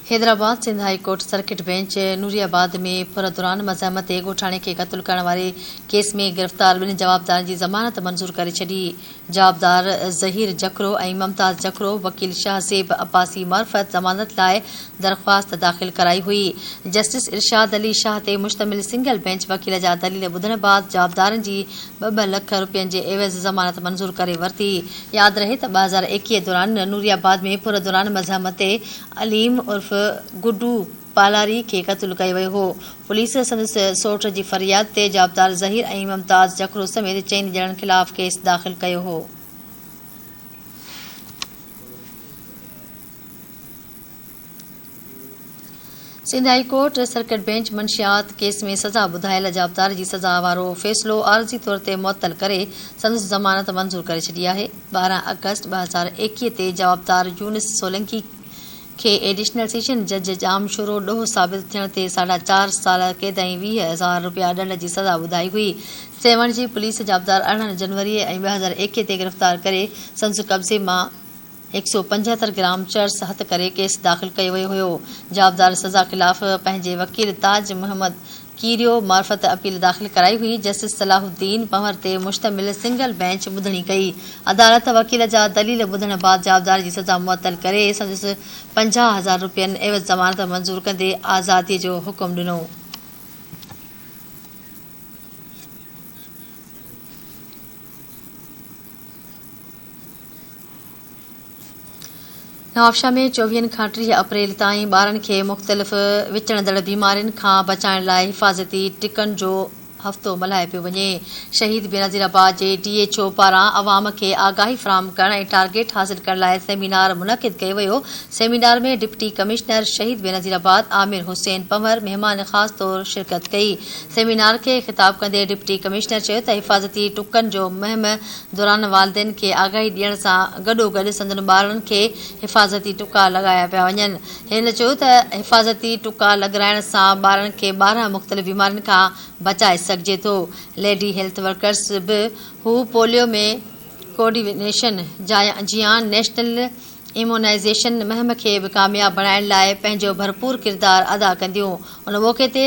Hyderabad Sindh high court circuit bench Nooriabad में फुर दौरान मज़ाहमत ॻोठाणे खे क़त्ल करण वारे केस में गिरफ़्तार ॿिनि जवाबदारनि जी ज़मानत मंज़ूर करे छॾी। जवाबदार ज़हीर जखरो ऐं मुमताज़ जखरो वकील शाहज़ेब अब्बासी मार्फत ज़मानत लाइ दरख़्वास्त दाख़िल कराई हुई। जस्टिस इरशाद अली शाह ते मुश्तमिल सिंगल बेंच वकील जा दलील ॿुधण बाद जवाबदारनि जी ॿ लख रुपयनि जे एवज़ ज़मानत मंज़ूर करे वरिती। यादि रहे त 2021 दौरान नूरियाबाद में फुर दौरान मज़ाहमत अलीम उर्फ़ गुड्डू पालारी खे क़त्ल कयो वियो हो। पुलिस संदसि सौट जी फ़रियाद ते जवाबदार ज़हीर ऐं मुमताज़ जखरो समेत 4 ॼणनि ख़िलाफ़ केस दाख़िल कयो हो। Sindh high court circuit bench मंशियात केस में सज़ा ॿुधायल जवाबदार जी सज़ा वारो फ़ैसिलो आर्ज़ी तौर ते मुअत्तल करे संदसि ज़मानत मंज़ूर करे छॾी आहे। 12 अगस्त 2021 ते जवाबदार यूनिस सोलंकी खे एडिशनल सेशन जज जाम शुरो ॾोह साबित थियण ते 4.5 साल क़ैद ऐं 20,000 रुपया ॾंड जी सज़ा ॿुधाई हुई। सेवण जी पुलिस जवाबदार 18 जनवरी ऐं 2021 ते गिरफ़्तार करे संदसि कब्ज़े मां 175 ग्राम चर्स हथ करे केस दाख़िल कयो वियो हुयो। जवाबदार सज़ा ख़िलाफ़ पंहिंजे वकील ताज मोहम्मद कीरियो मार्फत अपील दाख़िल कराई हुई। जस्टिस सलाहुद्दीन पंवर ते मुश्तमिल सिंगल बेंच ॿुधणी कई। अदालत वकील जा दलील ॿुधण बाद जवाबदार जी सज़ा मुअत्तल करे संदसि 50,000 रुपयनि एवज़ ज़मानत मंज़ूर कंदे आज़ादीअ जो हुकुम ॾिनो। नवाबशाह में 24 खां 30 अप्रैल ताईं ॿारनि खे मुख़्तलिफ़ विचड़ंदड़ बीमारियुनि खां बचाइण लाइ हिफ़ाज़ती टिकनि जो हफ़्तो मल्हाए पियो वञे। शहीद बेनज़ीराबाद जे DHO पारां अवाम खे आगाही फ़राहम करण ऐं टारगेट हासिल करण लाइ सेमिनार मुनक़िद कयो वियो। सेमिनार में डिप्टी कमिश्नर शहीद बेनज़ीराबाद आमिर हुसैन पंवर महिमान ख़ासि तौर शिरकत कई। सेमिनार खे ख़िताब कंदे डिप्टी कमिश्नर चयो त हिफ़ाज़ती टुकनि जो मुहिम दौरान वालिदैन खे आगाही ॾियण सां गॾोगॾु संदनि ॿारनि खे हिफ़ाज़ती टुका लॻाया पिया वञनि। हिन चयो त हिफ़ाज़ती टुका लॻाइण सां ॿारनि खे 12 मुख़्तलिफ़ बीमारियुनि खां बचाए सघिजे थो। लेडी हेल्थ वर्कर्स बि हू पोलियो में कोऑर्डिनेशन जियां नेशनल इम्यूनाइज़ेशन मुहिम खे बि कामयाब बणाइण लाइ पंहिंजो भरपूर किरदार अदा कंदियूं। उन मौक़े ते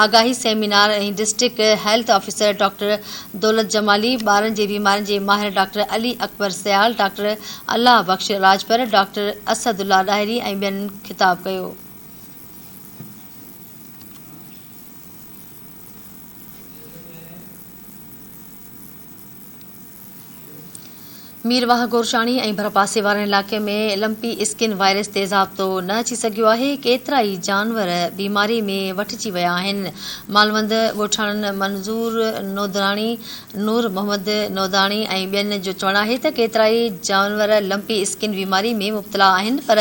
आगाही सेमिनार ऐं डिस्ट्रिक्ट हेल्थ ऑफिसर डॉक्टर दौलत जमाली, ॿारनि जी बीमारियुनि जे माहिर डॉक्टर अली अकबर सयाल, डॉक्टर अल्लाह बख्श राजपर, डॉक्टर असदुल्ला ॾाहिरी ऐं ॿियनि ख़िताब कयो। मीरवाह गोरशाणी ऐं भरपासे वारनि इलाइक़े में लंपी स्किन वायरस ते ज़ाब्तो न अची सघियो आहे। केतिरा ई जानवर बीमारी में वठिजी विया आहिनि। मालवंद ॻोठाणनि मंज़ूर नोदाणी, नूर मोहम्मद नोदाणी ऐं ॿियनि जो चवणु आहे त केतिरा ई जानवर लंपी स्किन बीमारी में मुब्तला आहिनि, पर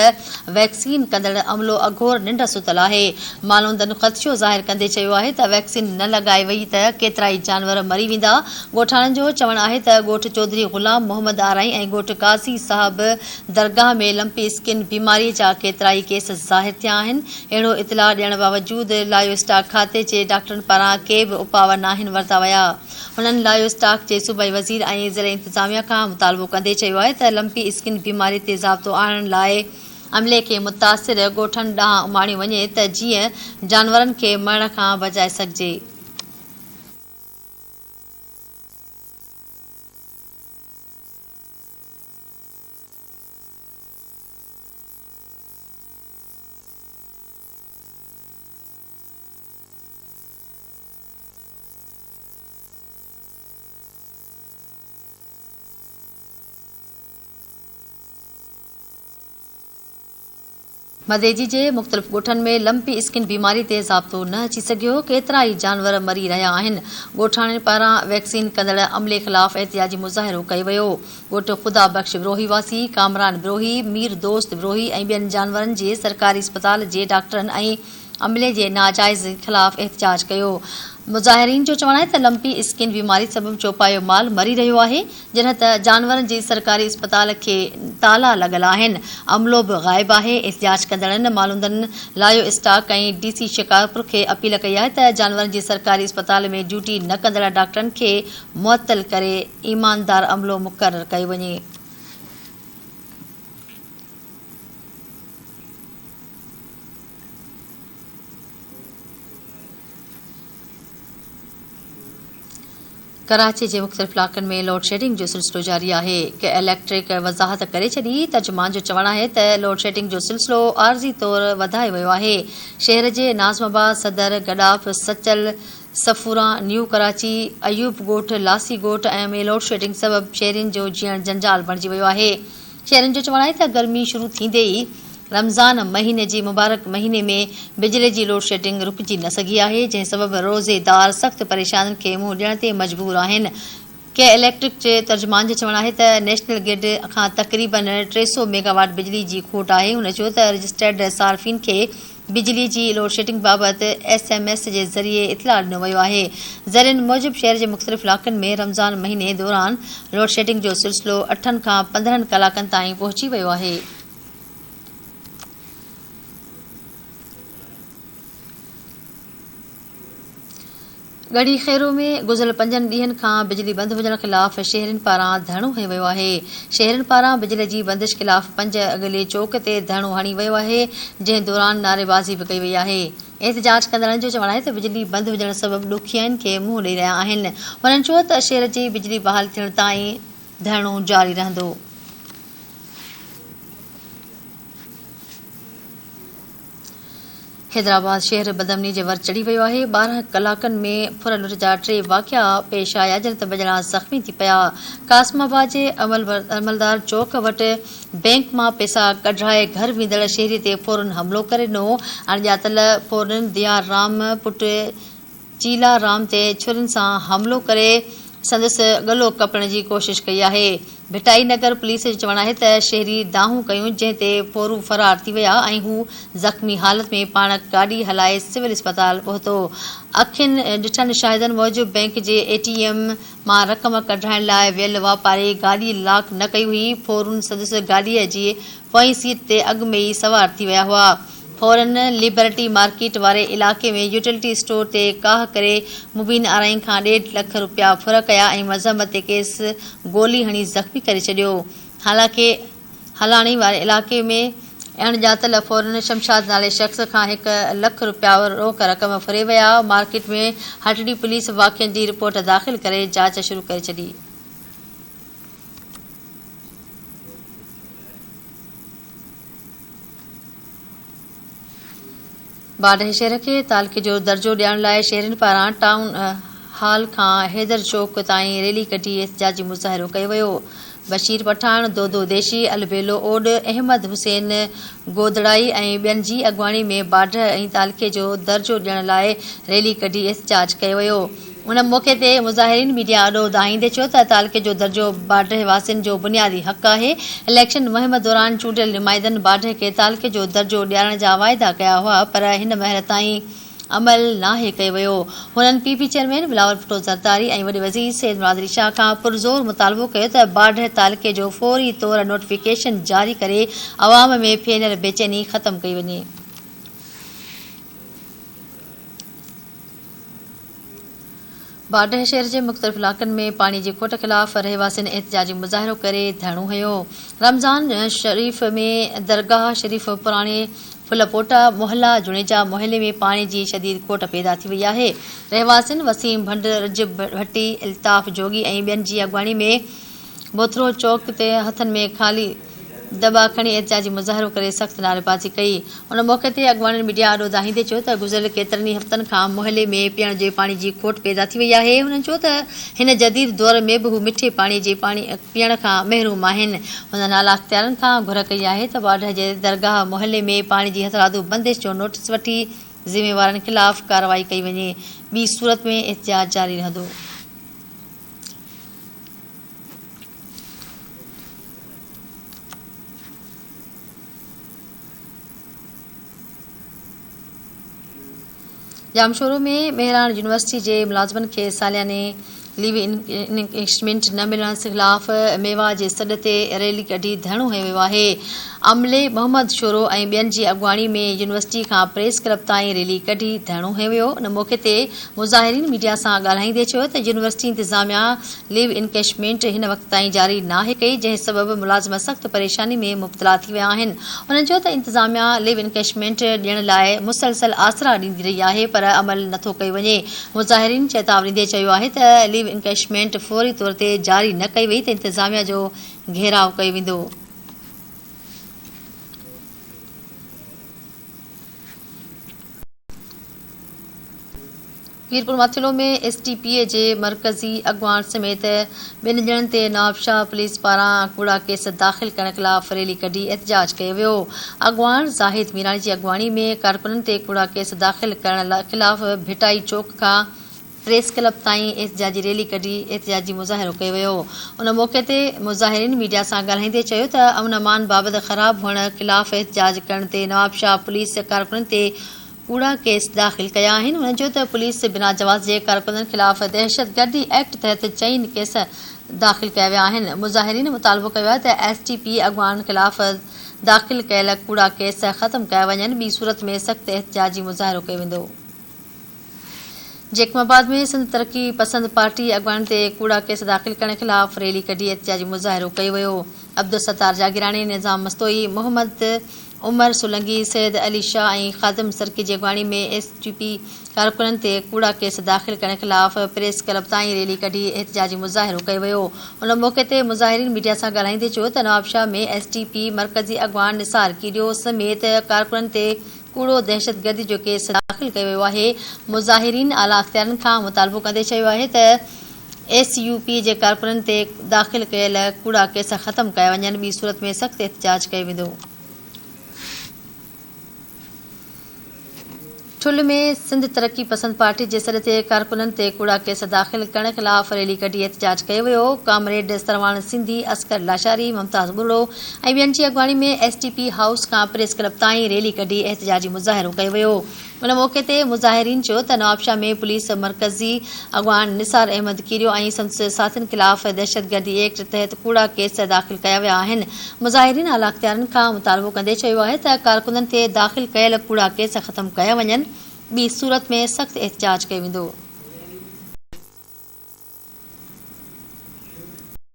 वैक्सीन कंदड़ अमलो अघोर निंड सुतल आहे। मालवंदनि ख़दशो ज़ाहिर कंदे चयो आहे त वैक्सीन न लॻाई वई त केतिरा ई जानवर मरी वेंदा। ॻोठाणनि जो चवणु आहे त ॻोठ चौधरी ग़ुलाम मोहम्मद ऐं ॻोठ काज़ी साहब दरगाह में लंपी स्किन बीमारीअ जा केतिरा ई केस ज़ाहिर थिया आहिनि। अहिड़ो इतला ॾियण बावजूदि लायो स्टाक खाते जे डॉक्टरनि पारां के बि उपाव नाहिनि वरिता विया। हुननि लायो स्टाक जे सूबाई वज़ीर ऐं ज़िले इंतिज़ामिया खां मुतालबो कंदे चयो आहे त लंपी स्किन बीमारी ते ज़ाब्तो आणण लाइ अमले खे मुतासिर ॻोठनि ॾांहुं उमाणियो वञे त जीअं जानवरनि खे मरण खां बचाए सघिजे। मदेजी जे मुख़्तलिफ़ ॻोठनि में लंपी स्किन बीमारी ते ज़ाब्तो न अची सघियो। केतिरा ई जानवर मरी रहिया आहिनि। ॻोठाणनि पारां वैक्सीन कंदड़ अमले ख़िलाफ़ एहतियाजी मुज़ाहिरो कयो वियो। ॻोठ ख़ुदा बख़्श विरोही वासी कामरान विरोही, मीर दोस्त विरोही ऐं ॿियनि जानवरनि जे सरकारी अस्पताल जे डॉक्टरनि ऐं अमले जे नाजाइज़ ख़िलाफ़ एहतिजाज कयो। मुज़ाहिरीन जो चवणु आहे त लंपी स्किन बीमारी सबबि चौपायो माल मरी रहियो आहे, जॾहिं त जानवरनि जे सरकारी अस्पताल खे ताला लॻल आहिनि। अमलो बि ग़ाइबु आहे। एहतिजाज कंदड़नि मालूंदनि लायो स्टाक ऐं DC शिकारपुर खे अपील कई आहे त जानवरनि जे सरकारी अस्पताल में ड्यूटी न कंदड़ डॉक्टरनि खे मुअत्तल करे ईमानदार अमलो मुक़ररु कयो वञे। कराची जे मुख़्तलिफ़ इलाक़नि में लोड शेडिंग जो सिलसिलो जारी आहे। के इलेक्ट्रिक वज़ाहत करे छॾी तर्जुमान जो चवणु आहे त लोड शेडिंग जो सिलसिलो आरज़ी तौर वधायो वियो आहे। शहर जे नाज़माबाद, सदर, गडाफ, सचल, सफूरा, न्यू कराची, अयूब ॻोठ, लासी ॻोठ में लोड शेडिंग सबबि शहरियुनि जो जीअण जंजाल बणिजी वियो आहे। शहरियुनि जो चवणु आहे त गर्मी शुरू थींदे ई रमज़ान महीने जी मुबारक महीने में बिजली जी लोड शेडिंग रुकिजी न सघी आहे, जंहिं सबबि रोज़ेदार सख़्त परेशानियुनि खे मुंहुं ॾियण ते मजबूर आहिनि। के इलेक्ट्रिक जे तर्जुमान जो चवणु आहे त नेशनल ग्रिड खां तक़रीबन 300 मेगावाट बिजली जी खोट आहे। हुन चयो त रजिस्टर्ड सार्फ़िन खे बिजली जी लोड शेडिंग बाबति SMS जे ज़रिए इतला ॾिनो वियो आहे। ज़रियनि मूजिबि शहर जे मुख़्तलिफ़ इलाक़नि में रमज़ान महीने दौरान लोड शेडिंग जो सिलसिलो 8 खां 15 कलाकनि ताईं पहुची वियो आहे। गढ़ी खैरो में गुज़िरियल 5 ॾींहनि खां बिजली बंदि हुजण ख़िलाफ़ शहरियुनि पारां धरणो हयो वियो आहे। शहरियुनि पारां बिजली जी बंदिश ख़िलाफ़ 5 अगले चौक ते धरणो हणी वियो आहे, जंहिं दौरान नारेबाज़ी बि कई वई आहे। एहतिजाज कंदड़नि जो चवणु आहे त बिजली बंदि हुजण सबबि ॾुखियाईनि खे मुंहुं ॾेई रहिया आहिनि। हुननि चयो त शहर जी बिजली बहाल थियण ताईं धरणो जारी रहंदो। हैदराबाद शहर बदमनी जे वर चढ़ी वियो आहे। 12 कलाकनि में फुर लुट जा 3 वाक़िया पेश आया, जिन ते ॿ ॼणा ज़ख़्मी थी पिया। कासमाबाद जे अमलदार चौक वटि बैंक मां पैसा कढाए घर वेंदड़ शहरी ते फौरन हमिलो करे ॾिनो। अणॼातल फौरन दियार राम पुटु चीला राम ते छुरियुनि सां हमिलो करे संदसि गलो कपण जी कोशिश कई आहे। भिटाई नगर पुलिस जो चवणु आहे त शहरी दाहूं कयूं, जंहिं ते फोरू फरार थी विया ऐं हू ज़ख़्मी हालत में पाण गाॾी हलाए सिविल अस्पताल पहुतो। अखियुनि ॾिठनि शाहिदनि मूजिबि बैंक जे ATM मां रक़म कढाइण लाइ वियल वापारी गाॾी लॉक न कई हुई। फोरून संदसि गाॾीअ जी पोईं सीट ते अॻु में ई सवार थी विया हुआ। फौरन लिबर्टी मार्केट वारे इलाइक़े में यूटिलिटी स्टोर ते काह करे मुबीन आराई खां 1.5 लख रुपया फुर कया ऐं मज़हब ते केस गोली हणी ज़ख़्मी करे छॾियो। हालांकि हलाणी वारे इलाइक़े में अणॼातल फौरन शमशाद नाले शख़्स खां 1 लख रुपया रोक रक़म फुरे विया। मार्केट में हटड़ी पुलिस वाक़िअनि जी रिपोर्ट दाख़िल करे जांच शुरू करे छॾी। बाडे शहर खे तालुक़े जो दर्जो ॾियण लाइ शहरियुनि पारां टाउन हाल खां हैदर चौक ताईं रैली कढी एहतिजाजी मुज़ाहिरो कयो वियो। बशीर पठान, दोदो देशी, अलबेलो ओड, अहमद हुसैन गोदड़ाई ऐं ॿियनि जी अॻुवाणी में बाढ ऐं तालुक़े जो दर्जो ॾियण लाइ रैली कढी एहतिजाज कयो वियो। उन मौक़े ते मुज़ाहिरीन मीडिया अॾो दाहींदे चयो त तालुक़े जो दर्जो बाढ वासियुनि जो बुनियादी हक़ आहे। इलेक्शन मुहिम दौरान चूंडियल नुमाइंदनि बाढ खे तालुक़े जो दर्जो ॾियारण जा वाइदा कया हुआ, पर हिन महिल ताईं अमल नाहे कयो वियो। हुननि PP चेयरमैन बिलावल भुट्टो ज़रदारी ऐं वॾे वज़ीर सैयद मुरादरी शाह खां पुरज़ोर मुतालबो कयो त बाढ तालुक़े जो फौरी तौर नोटिफिकेशन जारी करे अवाम में फैलियल बेचैनी ख़त्म कई वञे। बाडे शहर जे मुख़्तलिफ़ इलाक़नि में पाणी जी खोट ख़िलाफ़ रहवासियुनि एहतिजाजी मुज़ाहिरो करे धरणो हयो। रमज़ान शरीफ़ में दरगाह शरीफ़ पुराणे फुलपोटा मोहल्ला जुणेजा मोहल्ले में पाणी जी शदीद खोट पैदा थी वई आहे। रहवासियुनि वसीम भंड, रजब भट्टी, इल्ताफ़ जोगी ऐं ॿियनि जी अॻुवाणी में बोथरो चौक ते हथनि में ख़ाली दॿा खणी एहतिजाजी मुज़ाहिरो करे सख़्त नारेबाज़ी कई। उन मौक़े ते अॻुवाणनि मीडिया अॾो दाहींदे चयो त गुज़िरियल केतिरनि ई हफ़्तनि खां मोहल्ले में पीअण जे पाणी जी खोट पैदा थी वई आहे। हुननि चयो त हिन जदीद दौर में बि हू मिठे पाणी जे पीअण खां महरूम आहिनि। हुननि आला अख़्तियारनि खां घुर कई आहे त बाढ जे दरगाह मोहल्ले में पाणी जी हथरादू बंदिश जो नोटिस वठी ज़िम्मेवारनि ख़िलाफ़ कार्रवाई कई वञे। ॿी सूरत में एहतिजाज जारी रहंदो। जामशोरो में मेहरान यूनिवर्सिटी जे मुलाज़िमनि खे सालियाने लीव इंक्रीमेंट न मिलण ख़िलाफ़ मेवा जे सॾ ते रैली कढी धरणो हयो वियो आहे। अमले मोहम्मद शोरो ऐं ॿियनि जी अॻुवाणी में यूनिवर्सिटी खां प्रेस क्लब ताईं रैली कढी धरणो हयो वियो। उन मौक़े ते मुज़ाहिरीन मीडिया सां ॻाल्हाईंदे चयो त यूनिवर्सिटी इंतिज़ामिया लीव इंक्रीमेंट हिन वक़्त ताईं जारी नाहे कई, जंहिं सबबि मुलाज़िम सख़्त परेशानी में मुब्तला थी विया आहिनि। उन्हनि चयो त इंतिज़ामिया लीव इंक्रीमेंट ॾियण लाइ मुसलसल आसरा ॾींदी रही आहे, पर अमल नथो कयो वञे। मुज़ाहिरीन चेतावनी ॾे चयो आहे त लीव लाइव इंकेशमेंट फौरी तौर ते जारी न कई वई त इंतज़ामिया जो घेराव कयो वेंदो। मीरपुर माथिलो में STPA जे मरकज़ी अॻुवाण समेत ॿिनि ॼणनि ते नवाबशाह पुलिस पारां कूड़ा केस दाख़िल करण ख़िलाफ़ रैली कढी एहतजाज कयो वियो। अॻुवाण ज़ाहिद मीराणी जी अॻुवाणी में कारकुननि ते कूड़ा केस दाख़िल करण ख़िलाफ़ भिटाई चौक खां प्रेस क्लब ताईं एहतजाजी रैली कढी एहतजाजी मुज़ाहिरो कयो वियो। उन मौक़े ते मुज़ाहिरीन मीडिया सां ॻाल्हाईंदे चयो त अमन अमान बाबति ख़राब हुअण ख़िलाफ़ एहतजाज करण ते नवाबशाह पुलिस कारकुननि ते कूड़ा केस दाख़िल कया आहिनि। उन्हनि चयो त पुलिस बिना जवाज़ जे कारकुननि ख़िलाफ़ दहशतगर्दी एक्ट तहत 4 केस दाख़िल कया विया आहिनि। मुज़ाहिरीन मुतालबो कयो आहे त STP अॻुवाणनि ख़िलाफ़ दाख़िल कयल कूड़ा केस ख़त्म कया वञनि, ॿी सूरत में सख़्त एहतजाजी मुज़ाहिरो कयो वेंदो। जैकमाबाद में सिंध तरक्की पसंद पार्टी अॻुवाणनि ते कूड़ा केस दाख़िल करण ख़िलाफ़ रैली कढी एहतजाजी मुज़ाहिरो कयो वियो। अब्दुल सत्तार जागीरानी, निज़ाम मस्तोई, मोहम्मद उमर सुलंगी, सैयद अली शाह ऐं ख़ादिम सरकी जी अॻुवाणी में STP कारकुननि ते कूड़ा केस दाख़िल करण ख़िलाफ़ प्रेस क्लब ताईं रैली कढी एहतजाजी मुज़ाहिरो कयो वियो। उन मौक़े ते मुज़ाहिरीन मीडिया सां ॻाल्हाईंदे चयो त नवाबशाह में STP मरकज़ी अॻुवाण निसार कीरियो समेत कारकुननि ते कूड़ो दहशतगर्दी जो केस दाख़िल कयो वियो आहे। मुज़ाहिरीन आला अख़्तियारनि खां मुतालबो कंदे चयो आहे त SUP जे कारकुननि ते दाख़िल कयल कूड़ा केस ख़त्म कया वञनि, ॿी सूरत में सख़्त एहतजाज कयो वेंदो। ठुल में सिंध तरक्की पसंद पार्टी जे सॾ ते कारकुननि ते कूड़ा केस दाख़िल करण ख़िलाफ़ रैली कढी एहतजाज कयो वियो। कामरेड सरवाण सिंधी, अस्कर लाशारी, मुमताज़ बुर्रो ऐं ॿियनि जी अॻुवाणी में STP हाउस खां प्रेस क्लब ताईं रैली कढी एहतजाजी मुज़ाहिरो कयो वियो। उन मौक़े ते मुज़ाहिरीन चयो त नवाबशाह में पुलिस मरकज़ी अॻुवाण निसार अहमद कीरियो ऐं संदसि साथियुनि ख़िलाफ़ दहशतगर्दी एक्ट तहत कूड़ा केस दाख़िल कया विया आहिनि। मुज़ाहिरीन आला अख़्तियारनि खां मुतालबो कंदे चयो आहे त कारकुननि ते दाख़िल कयल कूड़ा केस ख़त्म कया वञनि, ॿी सूरत में सख़्त एहतजाज कयो वेंदो।